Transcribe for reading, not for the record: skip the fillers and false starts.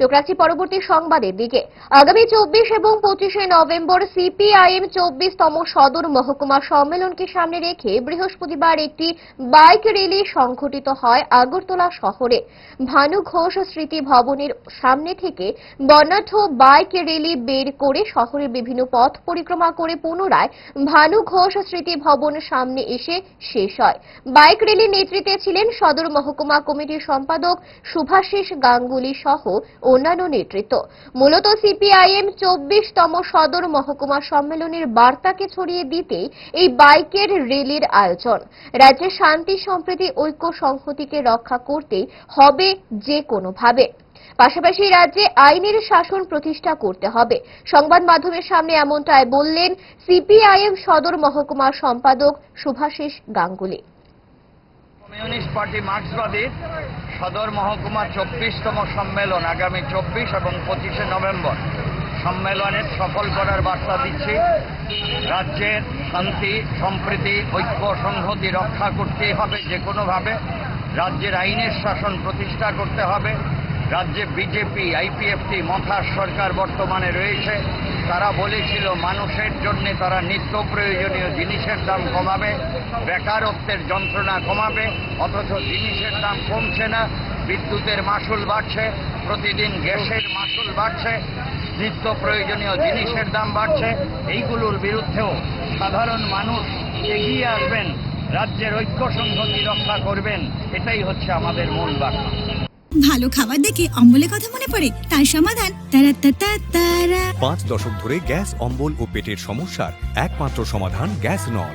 চোখ রাখছি পরবর্তী সংবাদের দিকে। আগামী 24 এবং 25শে নভেম্বর সিপিআইএম 24তম সদর মহকুমা সম্মেলনকে সামনে রেখে বৃহস্পতিবার একটি বাইক র্যালি সংঘটিত হয় আগরতলা শহরে। ভানু ঘোষ স্মৃতি ভবনের সামনে থেকে বর্ণাঢ্য বাইক র্যালি বের করে শহরের বিভিন্ন পথ পরিক্রমা করে পুনরায় ভানু ঘোষ স্মৃতি ভবনের সামনে এসে শেষ হয়। বাইক র্যালির নেতৃত্বে ছিলেন সদর মহকুমা কমিটির সম্পাদক শুভাশিস গাঙ্গুলি সহ অন্যান্য নেতৃত্ব। মূলত সিপিআইএম 24তম সদর মহকুমা সম্মেলনের বার্তাকে ছড়িয়ে দিতে এই বাইকের র্যালির আয়োজন। রাজ্যের শান্তি সম্প্রীতি ঐক্য সংহতিকে রক্ষা করতে হবে যে কোনোভাবে, পাশাপাশি রাজ্যে আইনের শাসন প্রতিষ্ঠা করতে হবে। সংবাদ মাধ্যমের সামনে এমনটাই বললেন সিপিআইএম সদর মহকুমার সম্পাদক শুভাশিস গাঙ্গুলি। কমিউনিস্ট পার্টি মার্ক্সবাদীর সদর মহকুমা 24তম সম্মেলন আগামী 24 এবং 25শে নভেম্বর সম্মেলনের সফল করার বার্তা দিচ্ছি। রাজ্যের শান্তি সম্প্রীতি ঐক্য সংহতি রক্ষা করতে হবে যে কোনোভাবে, রাজ্যের আইনের শাসন প্রতিষ্ঠা করতে হবে। রাজ্যে বিজেপি আইপিএফটি মথার সরকার বর্তমানে রয়েছে, তারা বলেছিল মানুষের জন্য তারা নিত্য প্রয়োজনীয় জিনিসের দাম কমাবে, বেকারত্বের যন্ত্রণা কমাবে, অথচ জিনিসের দাম কমছে না। বিদ্যুতের মাসুল বাড়ছে, প্রতিদিন গ্যাসের মাসুল বাড়ছে, নিত্য প্রয়োজনীয় জিনিসের দাম বাড়ছে। এইগুলোর বিরুদ্ধেও সাধারণ মানুষ এগিয়ে আসবেন, রাজ্যের ঐক্য সংহতি রক্ষা করবেন, এটাই হচ্ছে আমাদের মূল বার্তা। ভালো খাবার দেখে অম্বলের কথা মনে পড়ে, তার সমাধান তারা। 5 দশক ধরে গ্যাস, অম্বল ও পেটের সমস্যার একমাত্র সমাধান গ্যাস নল।